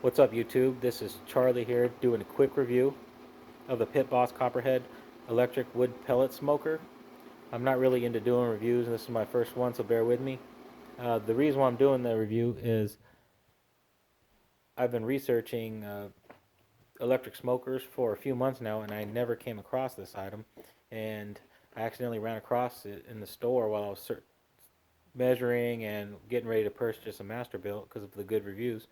What's up, YouTube? This is Charlie here doing a quick review of the Pitboss Copperhead electric wood pellet smoker. I'm not really into doing reviews. This is my first one, so bear with me. The reason why I'm doing the review is I've been researching electric smokers for a few months now, and I never came across this item. And I accidentally ran across it in the store while I was measuring and getting ready to purchase a master built because of the good reviews.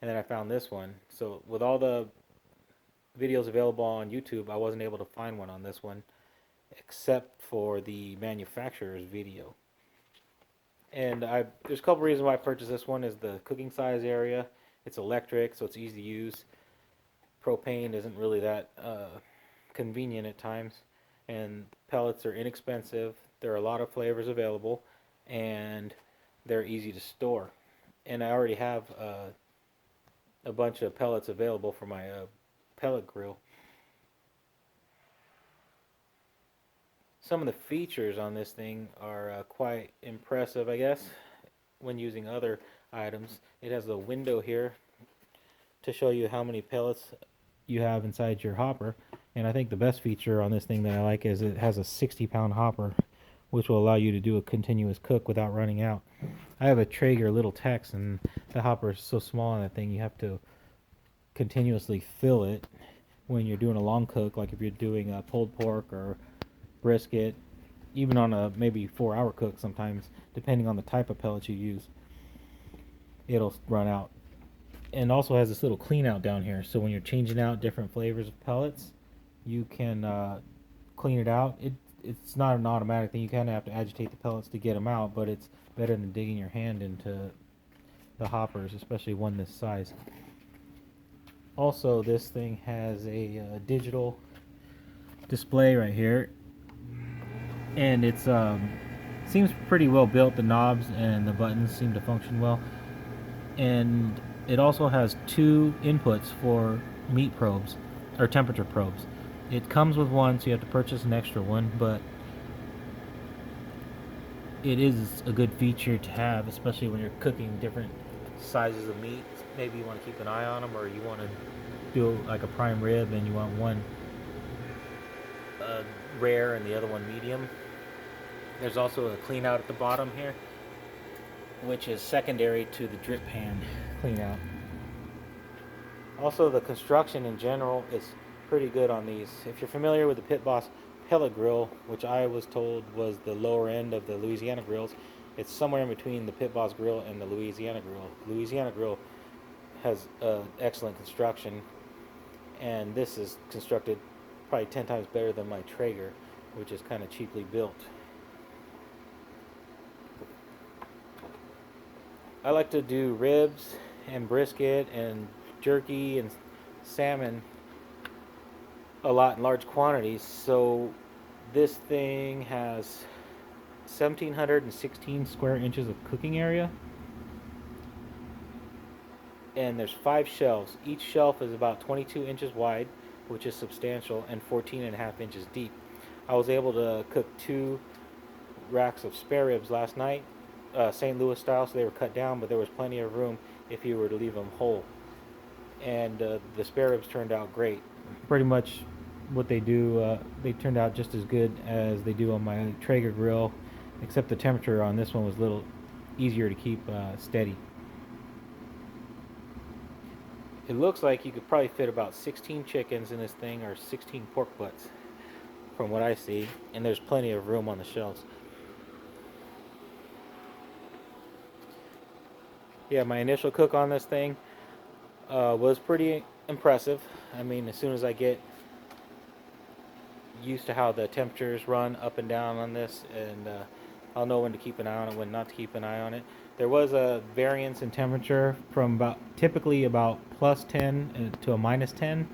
And then I found this one. So with all the videos available on YouTube, I wasn't able to find one on this one except for the manufacturer's video. And there's a couple reasons why I purchased this one. Is the cooking size area. It's electric, so it's easy to use. Propane isn't really that convenient at times, and pellets are inexpensive. There are a lot of flavors available, and they're easy to store. And I already have a bunch of pellets available for my pellet grill. Some of the features on this thing are quite impressive, I guess, when using other items. It has a window here to show you how many pellets you have inside your hopper. And I think the best feature on this thing that I like is it has a 60-pound hopper, which will allow you to do a continuous cook without running out. I have a Traeger Little Tex, and the hopper is so small on that thing, you have to continuously fill it when you're doing a long cook, like if you're doing a pulled pork or brisket, even on a maybe 4 hour cook sometimes, depending on the type of pellets you use, it'll run out. And also has this little clean out down here, so when you're changing out different flavors of pellets, you can clean it out. It's not an automatic thing. You kind of have to agitate the pellets to get them out, but it's better than digging your hand into the hoppers, especially one this size. Also, this thing has a digital display right here, and it's seems pretty well built. The knobs and the buttons seem to function well, and it also has two inputs for meat probes or temperature probes. It comes with one, so you have to purchase an extra one, but it is a good feature to have, especially when you're cooking different sizes of meat. Maybe you want to keep an eye on them, or you want to do like a prime rib and you want one rare and the other one medium. There's also a clean out at the bottom here, which is secondary to the drip pan clean out. Also, the construction in general is pretty good on these. If you're familiar with the Pitboss pellet grill, which I was told was the lower end of the Louisiana grills, it's somewhere in between the Pitboss grill and the Louisiana grill. Louisiana grill has excellent construction, and this is constructed probably 10 times better than my Traeger, which is kind of cheaply built. I like to do ribs and brisket and jerky and salmon a lot in large quantities. So this thing has 1,716 square inches of cooking area, and there's 5 shelves. Each shelf is about 22 inches wide, which is substantial, and 14 and a half inches deep. I was able to cook 2 racks of spare ribs last night, St. Louis style, so they were cut down, but there was plenty of room if you were to leave them whole. And the spare ribs turned out great. Pretty much what they do, they turned out just as good as they do on my Traeger grill, except the temperature on this one was a little easier to keep steady. It looks like you could probably fit about 16 chickens in this thing, or 16 pork butts from what I see, and there's plenty of room on the shelves. Yeah, my initial cook on this thing was pretty impressive. I mean, as soon as I get used to how the temperatures run up and down on this, and I'll know when to keep an eye on it, when not to keep an eye on it. There was a variance in temperature from typically about plus 10 to a minus 10,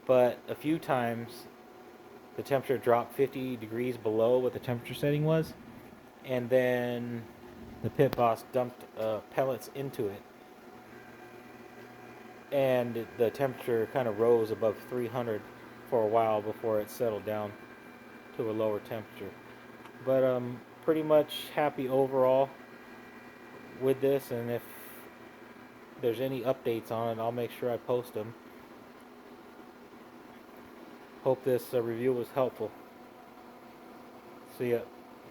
but a few times the temperature dropped 50 degrees below what the temperature setting was, and then the pit boss dumped pellets into it, and the temperature kind of rose above 300 for a while before it settled down to a lower temperature. But I'm pretty much happy overall with this, and if there's any updates on it, I'll make sure I post them. Hope this review was helpful. See ya.